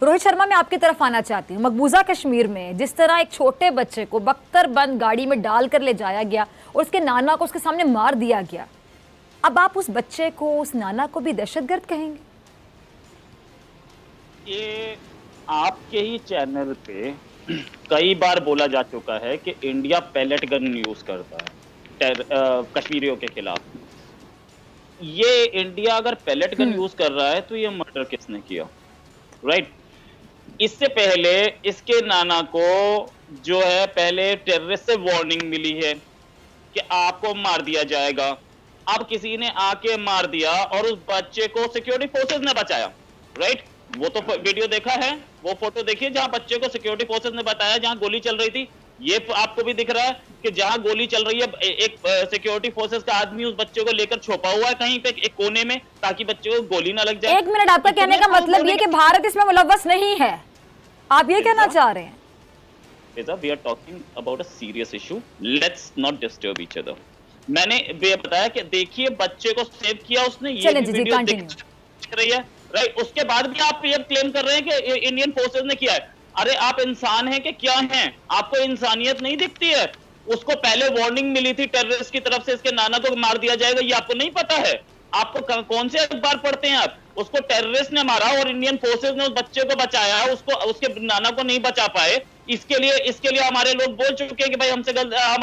रोहित शर्मा, मैं आपकी तरफ आना चाहती हूँ। मकबूजा कश्मीर में जिस तरह एक छोटे बच्चे को बख्तरबंद गाड़ी में डाल कर ले जाया गया और उसके नाना को उसके सामने मार दिया गया, अब आप उस बच्चे को, उस नाना को भी दहशतगर्द कहेंगे? ये आपके ही चैनल पे कई बार बोला जा चुका है कि इंडिया पैलेट गन यूज करता है कश्मीरियों के खिलाफ। ये इंडिया अगर पैलेट गन यूज कर रहा है तो ये मर्डर किसने किया? राइट। इससे पहले इसके नाना को जो है पहले टेररिस्ट से वार्निंग मिली है कि आपको मार दिया जाएगा। अब किसी ने आके मार दिया और उस बच्चे को सिक्योरिटी फोर्सेस ने बचाया। राइट। वो तो वीडियो देखा है, वो फोटो देखिए जहां बच्चे को सिक्योरिटी फोर्सेस ने बताया, जहां गोली चल रही थी। ये आपको भी दिख रहा है कि जहां गोली चल रही है एक सिक्योरिटी फोर्सेस का आदमी उस बच्चे को लेकर छुपा हुआ है कहीं पे एक कोने में, ताकि बच्चे को गोली ना लग जाए। एक मिनट, आपका कहने का मतलब ये कि भारत इसमें मुलव्वस नहीं है, आप ये कहना चाह रहे हैं? We are talking about a serious issue. Let's not disturb each other. मैंने ये बताया कि देखिए बच्चे को सेव किया उसने, ये वीडियो दिख रही है। राइट। उसके बाद भी आप ये क्लेम कर रहे हैं कि इंडियन फोर्सेस ने किया है। अरे आप इंसान हैं कि क्या हैं? आपको इंसानियत नहीं दिखती है? उसको पहले वार्निंग मिली थी टेररिस्ट की तरफ से, इसके नाना को मार दिया जाएगा, ये आपको नहीं पता है? आपको कौन से अखबार पढ़ते हैं आप? उसको टेररिस्ट ने मारा और इंडियन फोर्सेस ने उस बच्चे को बचाया, उसको उसके नाना को नहीं बचा पाए। इसके लिए हमारे लोग बोल चुके हैं कि भाई हमसे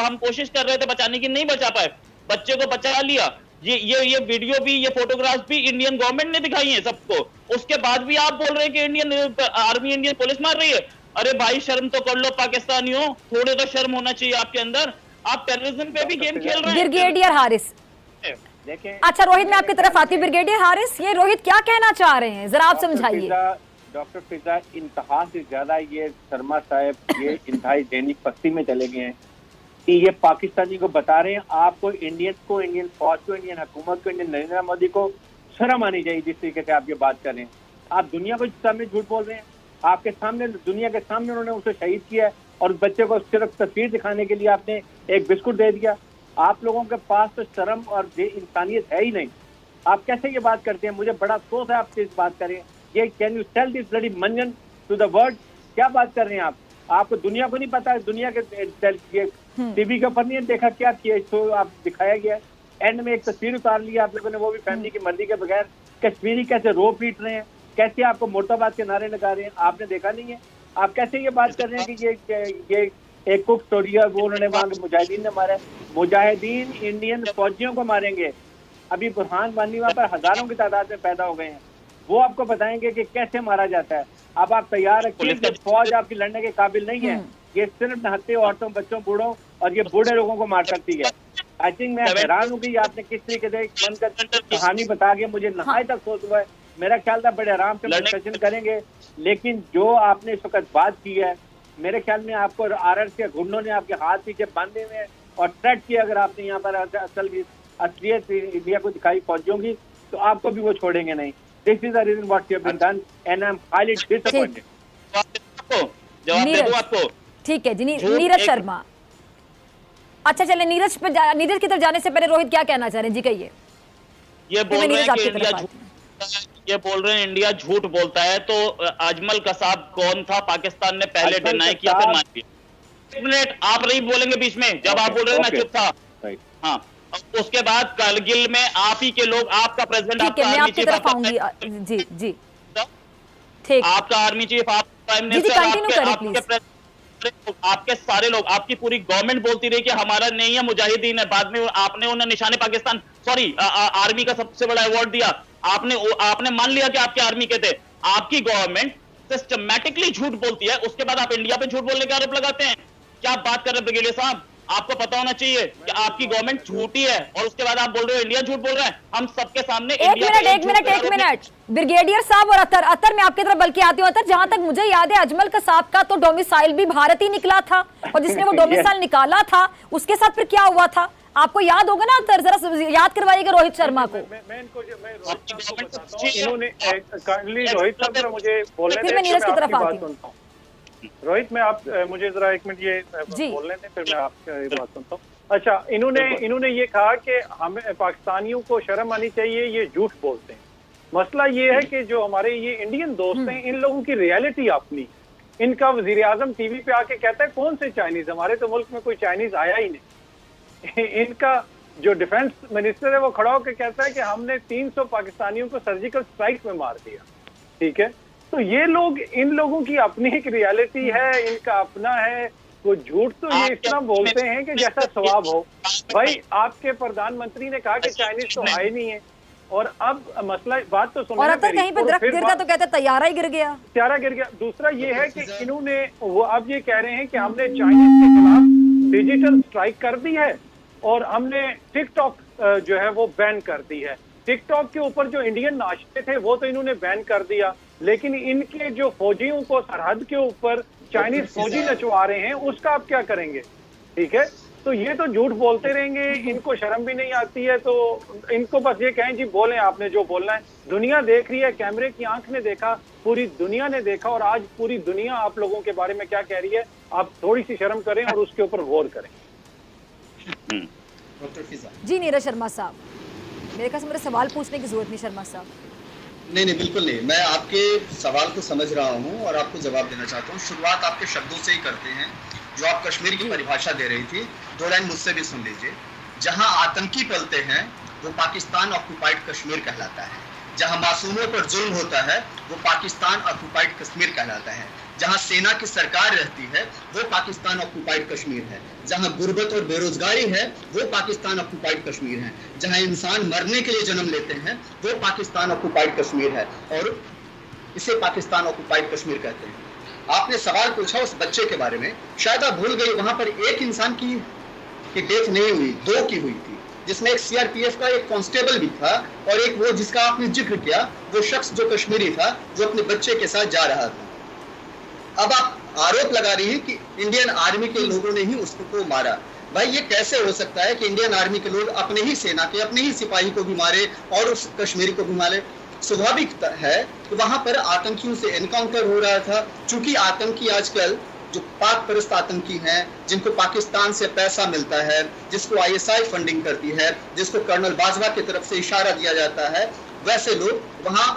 हम कोशिश कर रहे थे बचाने की, नहीं बचा पाए, बच्चे को बचा लिया। ये वीडियो भी, ये फोटोग्राफ भी इंडियन गवर्नमेंट ने दिखाई है सबको। उसके बाद भी आप बोल रहे हैं कि इंडियन आर्मी, इंडियन पुलिस मार रही है। अरे भाई शर्म तो कर लो पाकिस्तानियों, थोड़े तो शर्म होना चाहिए आपके अंदर। आप टेररिज्म पे भी गेम खेल रहे हैं। ब्रिगेडियर हारिस, अच्छा रोहित मैं आपकी तरफ आती हूँ। ब्रिगेडियर हारिस, ये रोहित क्या कहना चाह रहे हैं, जरा आप समझाइए। डॉक्टर फिजा, इंतहा से ज्यादा ये शर्मा साहब ये इंतहाई दैनिक पस्ती में चले गए हैं कि ये पाकिस्तानी को बता रहे हैं आपको, इंडियन को, इंडियन फौज को, इंडियन हुकूमत को, इंडियन नरेंद्र मोदी को शर्म आनी चाहिए जिस तरीके से आप ये बात कर रहे हैं। आप दुनिया को सामने झूठ बोल रहे हैं। आपके सामने, दुनिया के सामने उन्होंने उसे शहीद किया है और बच्चे को सिर्फ तस्वीर दिखाने के लिए आपने एक बिस्कुट दे दिया। आप लोगों के पास तो शर्म और इंसानियत है ही नहीं। आप कैसे ये बात करते हैं? मुझे बड़ा अफसोस है आपसे इस बात करें। ये can you tell this bloody manjan to the world? क्या बात कर रहे हैं आप? आपको दुनिया को नहीं पता? दुनिया के टीवी के ऊपर नहीं देखा क्या किया तो आप दिखाया गया? एंड में एक तस्वीर उतार ली आप लोगों ने, वो भी फैमिली की मर्जी के बगैर। कश्मीरी कैसे रो पीट रहे हैं, कैसे आपको मोर्टाबाद के नारे लगा रहे हैं, आपने देखा नहीं है? आप कैसे ये बात कर रहे हैं कि ये एक कुक स्टोरी है, वो उन्होंने वहां मुजाहिदीन ने मारा। मुजाहिदीन इंडियन फौजियों को मारेंगे। अभी बुरहान वानी वहां पर हजारों की तादाद में पैदा हो गए हैं, वो आपको बताएंगे कि कैसे मारा जाता है। अब आप तैयार रखिए कि फौज आपकी लड़ने के काबिल नहीं है। ये सिर्फ नहत्ते औरतों, बच्चों, बूढ़ों और ये बूढ़े लोगों को मार सकती है। आई थिंक मैं हैरान हूँ कि आपने किस तरीके से कहानी बता के मुझे नहायत अफसोस हुआ है। मेरा ख्याल था बड़े आराम से डिस्कशन करेंगे, लेकिन जो आपने इस वक्त बात की है, मेरे ख्याल में आपको RRC के गुंडों ने आपके हाथ पीछे बांधे हुए हैं और थ्रेट किया। अगर आपने यहाँ पर असलियत इंडिया को दिखाई फौजियों की, तो आपको भी वो छोड़ेंगे नहीं। This is the reason what you have been done and I am highly disappointed. जवाब दे दूं आपको? ठीक है जी। नीरज शर्मा, अच्छा चले नीरज की तरफ जाने से पहले रोहित क्या कहना चाह रहे हैं जी? कहिए। ये बोल रहे हैं इंडिया झूठ बोलता है, तो अजमल कसाब कौन था? पाकिस्तान ने पहले डिनाई किया फिर मान लिया। एक मिनट, आप नहीं बोलेंगे बीच में, जब आप बोल रहे थे मैं चुप था। हाँ, उसके बाद कारगिल में आप ही के लोग, आपका प्रेसिडेंट, आपका आर्मी चीफ, जी जी ठीक, आपका आर्मी चीफ, आप प्राइम मिनिस्टर, आपके सारे लोग, आपकी पूरी गवर्नमेंट बोलती रही कि हमारा नहीं है, मुजाहिदीन है। बाद में आपने उन्हें निशाने पाकिस्तान, सॉरी आर्मी का सबसे बड़ा अवार्ड दिया। आपने मान लिया कि आपके आर्मी के थे। आपकी गवर्नमेंट सिस्टमैटिकली झूठ बोलती है, उसके बाद आप इंडिया पे झूठ बोलने के आरोप लगाते हैं। क्या बात कर रहे हैं ब्रिगेडियर साहब? आपको पता होना चाहिए कि आपकी गवर्नमेंट झूठी है और उसके बाद आप बोल रहे हो इंडिया झूठ बोल रहा है। हम सबके सामने एक मिनट ब्रिगेडियर साहब और अतर मैं आपकी तरफ बल्कि आती हूँ। अतर, जहां तक मुझे याद है अजमल कसाब का तो डोमिसाइल भी भारत ही निकला था, और जिसने वो डोमिसाइल निकाला था उसके साथ फिर क्या हुआ था आपको याद होगा ना? अतर जरा याद करवाइएगा रोहित शर्मा को। फिर मैं नीरज की तरफ आती हूँ। रोहित, मैं आप मुझे जरा एक मिनट ये बोलने दें, फिर मैं आपकी बात सुनता हूँ। अच्छा, इन्होंने ये कहा कि हमें पाकिस्तानियों को शर्म आनी चाहिए, ये झूठ बोलते हैं। मसला ये है कि जो हमारे ये इंडियन दोस्त हैं, इन लोगों की रियलिटी अपनी, इनका वजीर आजम टीवी पे आके कहता है कौन से चाइनीज, हमारे तो मुल्क में कोई चाइनीज आया ही नहीं। इनका जो डिफेंस मिनिस्टर है वो खड़ा होकर कहता है कि हमने 300 पाकिस्तानियों को सर्जिकल स्ट्राइक में मार दिया। ठीक है, तो ये लोग, इन लोगों की अपनी एक रियलिटी है, इनका अपना है। वो झूठ तो ये इस तरह बोलते हैं कि जैसा सवाब हो। भाई आपके प्रधानमंत्री ने कहा कि चाइनीज तो आए नहीं है, और अब मसला, बात तो सुनो, और अतर कहीं पे दरख्त गिर गया तो कहते तैयारा ही गिर गया, तैयारा गिर गया। दूसरा ये है कि इन्होंने, वो अब ये कह रहे हैं कि हमने चाइनीज के खिलाफ डिजिटल स्ट्राइक कर दी है और हमने टिकटॉक जो है वो बैन कर दी है। टिकटॉक के ऊपर जो इंडियन नाश्ते थे वो तो इन्होंने बैन कर दिया, लेकिन इनके जो फौजियों को सरहद के ऊपर चाइनीज फौजी नचवा रहे हैं उसका आप क्या करेंगे? ठीक है, तो ये तो झूठ बोलते रहेंगे, इनको शर्म भी नहीं आती है। तो इनको बस ये कहें जी बोलें आपने जो बोलना है, दुनिया देख रही है, कैमरे की आंख ने देखा, पूरी दुनिया ने देखा, और आज पूरी दुनिया आप लोगों के बारे में क्या कह रही है। आप थोड़ी सी शर्म करें और उसके ऊपर गौर करें। जी नीरज शर्मा साहब, मेरे ख्याल से मेरे सवाल पूछने की जरूरत नहीं शर्मा साहब। नहीं, बिल्कुल नहीं, मैं आपके सवाल को समझ रहा हूं और आपको जवाब देना चाहता हूं। शुरुआत आपके शब्दों से ही करते हैं, जो आप कश्मीर की परिभाषा दे रही थी। 2 लाइन मुझसे भी सुन लीजिए। जहां आतंकी पलते हैं वो पाकिस्तान ऑक्युपाइड कश्मीर कहलाता है। जहां मासूमों पर जुल्म होता है वो पाकिस्तान ऑक्युपाइड कश्मीर कहलाता है। जहां सेना की सरकार रहती है वो पाकिस्तान ऑक्युपाइड कश्मीर है। जहां गुर्बत और बेरोजगारी है वो पाकिस्तान ऑक्युपाइड कश्मीर है। जहां इंसान मरने के लिए जन्म लेते हैं वो पाकिस्तान ऑक्युपाइड कश्मीर है, और इसे पाकिस्तान ऑक्युपाइड कश्मीर कहते हैं। आपने सवाल पूछा उस बच्चे के बारे में, शायद आप भूल गई, वहां पर एक इंसान की डेथ नहीं हुई, 2 की हुई थी, जिसमें एक सीआरपीएफ का एक कांस्टेबल भी था और एक वो जिसका आपने जिक्र किया, वो शख्स जो कश्मीरी था, जो अपने बच्चे के साथ जा रहा था। अब आप आरोप लगा रही हैं कि इंडियन आर्मी के लोगों ने ही उसको मारा। भाई ये कैसे हो सकता है कि इंडियन आर्मी के लोग अपने ही सेना के, अपने ही सिपाही को भी मारे और उस कश्मीरी को भी मारे? स्वाभाविक है कि वहां पर आतंकियों से एनकाउंटर हो रहा था। चूंकि आतंकी आजकल जो पाक परस्त आतंकी हैं, जिनको पाकिस्तान से पैसा मिलता है, जिसको आईएसआई फंडिंग करती है, जिसको कर्नल बाजवा की तरफ से इशारा दिया जाता है, वैसे लोग वहां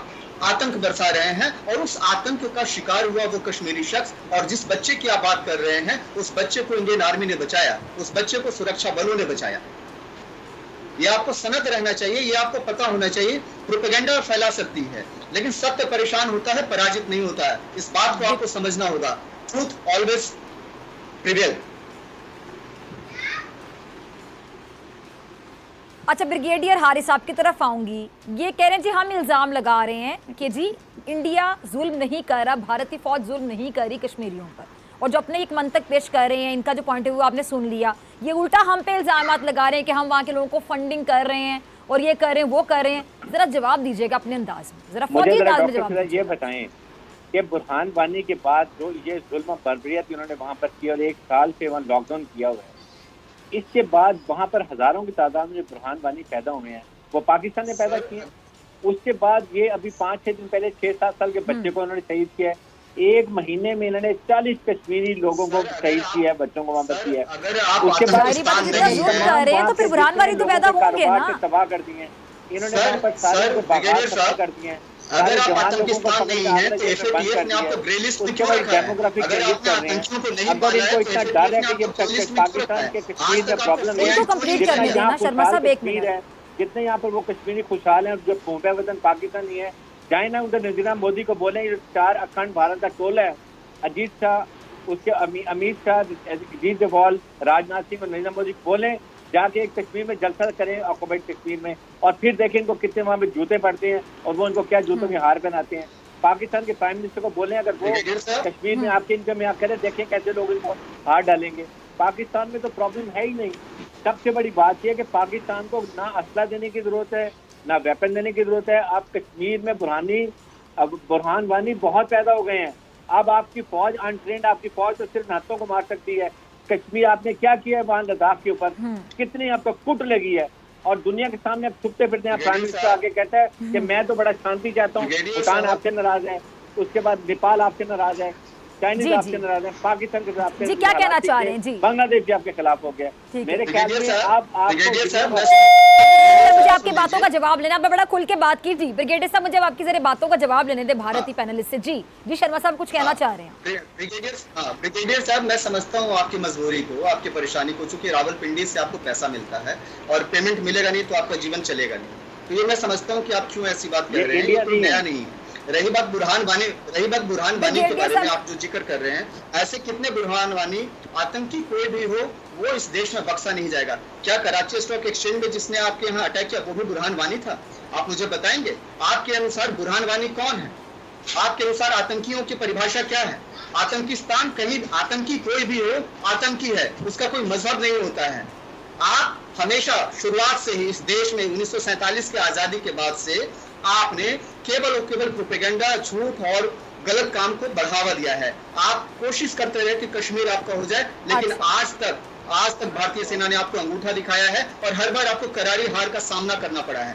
आतंक बरसा रहे हैं, और उस आतंक का शिकार हुआ वो कश्मीरी शख्स। और जिस बच्चे की आप बात कर रहे हैं, उस बच्चे को इंडियन आर्मी ने बचाया, उस बच्चे को सुरक्षा बलों ने बचाया। ये आपको सनद रहना चाहिए, ये आपको पता होना चाहिए। प्रोपेगेंडा फैला सकती है, लेकिन सत्य परेशान होता है, पराजित नहीं होता है। इस बात को आपको समझना होगा। Truth always prevail. अच्छा, ब्रिगेडियर हारिस आपकी तरफ आऊंगी। ये कह रहे हैं जी, हम इल्जाम लगा रहे हैं कि जी इंडिया जुल्म नहीं कर रहा, भारतीय फौज जुल्म नहीं कर रही कश्मीरियों पर, और जो अपने एक मंतक पेश कर रहे हैं, इनका जो पॉइंट ऑफ व्यू आपने सुन लिया, ये उल्टा हम पे इल्जामात लगा रहे हैं कि हम वहाँ के लोगों को फंडिंग कर रहे हैं और ये कर रहे हैं, वो कर रहे हैं। जरा जवाब दीजिएगा अपने अंदाज में, जरा फौजी अंदाज में जवाब दीजिए। ये बताएं कि बुरहान वानी के बाद जो ये जुल्म बर्बरियत उन्होंने वहाँ पर किया और 1 साल से वहाँ लॉकडाउन किया हुआ है, इसके बाद वहाँ पर हजारों की तादाद में जो बुरहान वानी पैदा हुए हैं वो पाकिस्तान ने पैदा किए। उसके बाद ये अभी 5-6 दिन पहले 6-7 साल के बच्चे को उन्होंने शहीद किया है। 1 महीने में इन्होंने 40 कश्मीरी लोगों को शहीद किया है, बच्चों को वहाँ पर किया है। उसके बाद तो फिर बुरहान वानी तो पैदा होंगे ना, तबाह कर दिए हैं इन्होंने, सारे को तबाह कर दिए हैं। अगर आप आतंकिस्तान नहीं है तो एफएटीएफ ने आपको ग्रे लिस्ट में क्यों रखा है? अगर आपने आतंकियों को नहीं मारा है तो एफएटीएफ ने आपको ग्रे लिस्ट में क्यों रखा है? आज तक प्रॉब्लम है, जितने यहाँ पर वो कश्मीरी खुशहाल हैं, जो भूमि वतन पाकिस्तानी है, जाए ना उधर नरेंद्र मोदी को बोले 4 अखंड भारत का टोल है। अजीत शाह, उसके अमित शाह, अजीत डोभाल, राजनाथ सिंह और नरेंद्र मोदी को बोले जाके एक कश्मीर में जलसा करें, ऑक्युपाइड कश्मीर में, और फिर देखें इनको कितने वहाँ पे जूते पड़ते हैं और वो इनको क्या जूतों के हार पहनाते हैं। पाकिस्तान के प्राइम मिनिस्टर को बोले अगर वो कश्मीर में आपके इनकम यहाँ करें, देखें कैसे लोग इनको हार डालेंगे। पाकिस्तान में तो प्रॉब्लम है ही नहीं। सबसे बड़ी बात यह है कि पाकिस्तान को ना असला देने की जरूरत है, ना वेपन देने की जरूरत है। अब कश्मीर में बुरहान वानी बहुत पैदा हो गए हैं। अब आपकी फौज अनट्रेंड, आपकी फौज तो सिर्फ हाथों को मार सकती है। कश्मीर आपने क्या किया है वहां लद्दाख के ऊपर, कितनी आपको कुट लगी है, और दुनिया के सामने आप छुपते फिरते हैं। प्राइम मिनिस्टर आगे कहता है कि मैं तो बड़ा शांति चाहता हूँ, भूटान आपसे नाराज है, उसके बाद नेपाल आपसे नाराज है। चाइनीज जी, आपके जी। नाराज हैं, पाकिस्तान के साथ जी, क्या कहना चाह रहे हैं? जी। बांग्लादेश भी आपके खिलाफ हो गया। ठीक है। मेरे ख्याल ब्रिगेडियर में साहब, आप ब्रिगेडियर साहब, मुझे आपकी सुन बातों लीजिए। का जवाब लेना, आपने बड़ा खुल के बात की थी ब्रिगेडियर साहब, मुझे आपकी जरा बातों का जवाब लेने दे भारतीय पैनलिस्ट से। जी जी शर्मा साहब कुछ कहना चाह रहे हैं। ब्रिगेडियर साहब, मैं समझता हूँ आपकी मजबूरी को, आपकी परेशानी को, चूंकि रावलपिंडी से आपको पैसा मिलता है और पेमेंट मिलेगा नहीं तो आपका जीवन चलेगा नहीं। तो ये मैं समझता हूँ कि आप क्यों ऐसी बात कह रहे हैं, ये कोई नया नहीं है। रही बात बुरहान वानी के बारे में आप जो जिक्र कर रहे हैं, ऐसे कितने बुरहान वानी, आतंकी कोई भी हो वो इस देश में बख्शा नहीं जाएगा। क्या कराची स्टॉक एक्सचेंज में जिसने आपके यहाँ अटैक किया वो भी बुरहान वानी था? आप मुझे बताएंगे आपके अनुसार बुरहान वानी कौन है? आपके अनुसार आतंकियों की परिभाषा क्या है? आतंकिस्तान कहीं, आतंकी कोई भी हो आतंकी है, उसका कोई मजहब नहीं होता है। आप हमेशा शुरुआत से ही इस देश में 1947 की आजादी के बाद से आपने केवल और केवल प्रोपेगेंडा, झूठ और गलत काम को बढ़ावा दिया है। आप कोशिश करते रहे कि कश्मीर आपका हो जाए, लेकिन आज तक भारतीय सेना ने आपको अंगूठा दिखाया है और हर बार आपको करारी हार का सामना करना पड़ा है।